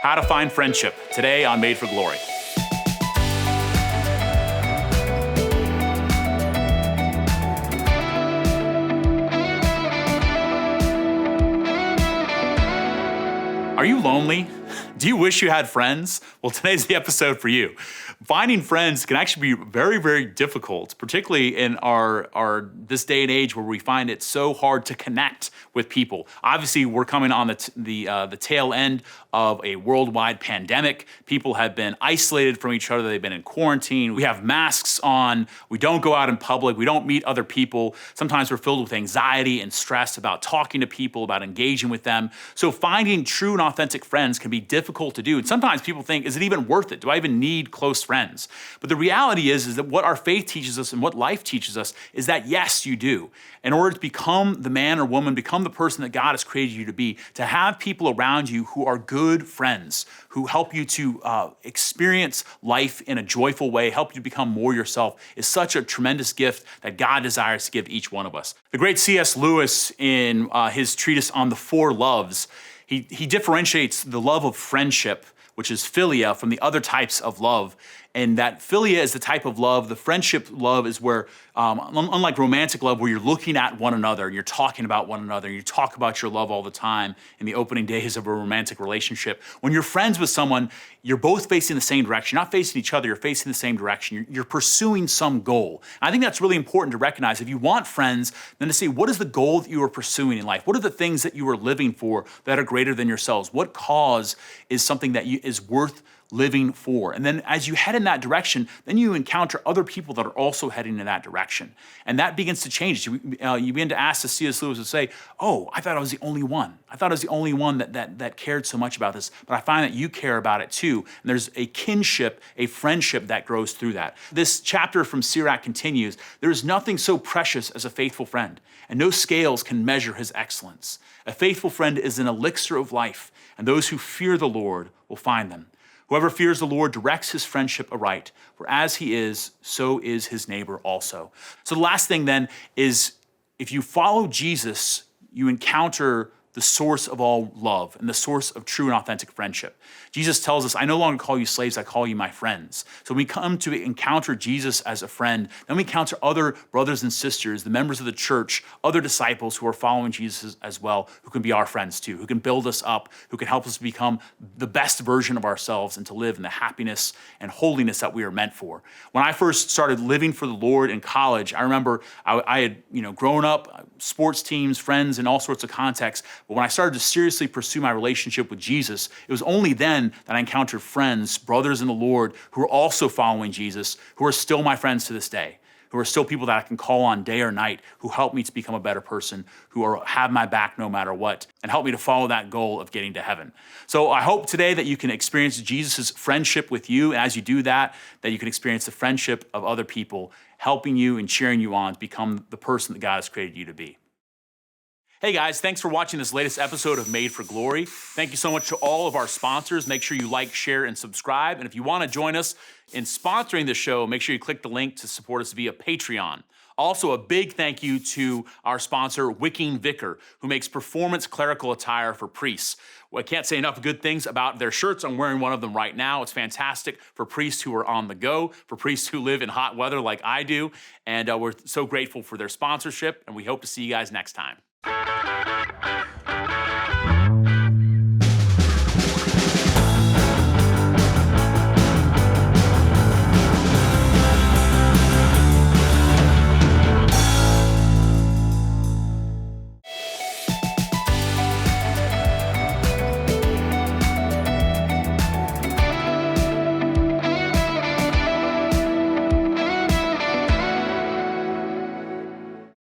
How to find friendship, today on Made for Glory. Are you lonely? Do you wish you had friends? Well, today's the episode for you. Finding friends can actually be very, very difficult, particularly in our this day and age where we find it so hard to connect with people. Obviously, we're coming on the tail end of a worldwide pandemic. People have been isolated from each other. They've been in quarantine. We have masks on. We don't go out in public. We don't meet other people. Sometimes we're filled with anxiety and stress about talking to people, about engaging with them. So finding true and authentic friends can be difficult to do. And sometimes people think, is it even worth it? Do I even need close friends? But the reality is that what our faith teaches us and what life teaches us is that yes, you do. In order to become the man or woman, become the person that God has created you to be, to have people around you who are good friends, who help you to experience life in a joyful way, help you to become more yourself, is such a tremendous gift that God desires to give each one of us. The great C.S. Lewis, in his treatise on the four loves, he differentiates the love of friendship, which is philia, from the other types of love. And that philia is the type of love. The friendship love is where, unlike romantic love, where you're looking at one another and you're talking about one another, and you talk about your love all the time in the opening days of a romantic relationship. When you're friends with someone, you're both facing the same direction. You're not facing each other, you're facing the same direction. You're pursuing some goal. And I think that's really important to recognize. If you want friends, then to see what is the goal that you are pursuing in life? What are the things that you are living for that are greater than yourselves? What cause is something that is worth living for? And then as you head in that direction, then you encounter other people that are also heading in that direction. And that begins to change. You begin to ask, as C.S. Lewis would say, oh, I thought I was the only one. I thought I was the only one that cared so much about this. But I find that you care about it too. And there's a kinship, a friendship that grows through that. This chapter from Sirach continues, there is nothing so precious as a faithful friend, and no scales can measure his excellence. A faithful friend is an elixir of life, and those who fear the Lord will find them. Whoever fears the Lord directs his friendship aright, for as he is, so is his neighbor also. So the last thing then is, if you follow Jesus, you encounter the source of all love and the source of true and authentic friendship. Jesus tells us, I no longer call you slaves, I call you my friends. So when we come to encounter Jesus as a friend, then we encounter other brothers and sisters, the members of the church, other disciples who are following Jesus as well, who can be our friends too, who can build us up, who can help us become the best version of ourselves and to live in the happiness and holiness that we are meant for. When I first started living for the Lord in college, I remember I had grown up, sports teams, friends in all sorts of contexts. But when I started to seriously pursue my relationship with Jesus, it was only then that I encountered friends, brothers in the Lord, who are also following Jesus, who are still my friends to this day, who are still people that I can call on day or night, who help me to become a better person, who have my back no matter what, and help me to follow that goal of getting to heaven. So I hope today that you can experience Jesus' friendship with you, and as you do that you can experience the friendship of other people, helping you and cheering you on to become the person that God has created you to be. Hey guys, thanks for watching this latest episode of Made for Glory. Thank you so much to all of our sponsors. Make sure you like, share, and subscribe. And if you want to join us in sponsoring the show, make sure you click the link to support us via Patreon. Also, a big thank you to our sponsor, Wicking Vicar, who makes performance clerical attire for priests. Well, I can't say enough good things about their shirts. I'm wearing one of them right now. It's fantastic for priests who are on the go, for priests who live in hot weather like I do. And we're so grateful for their sponsorship, and we hope to see you guys next time.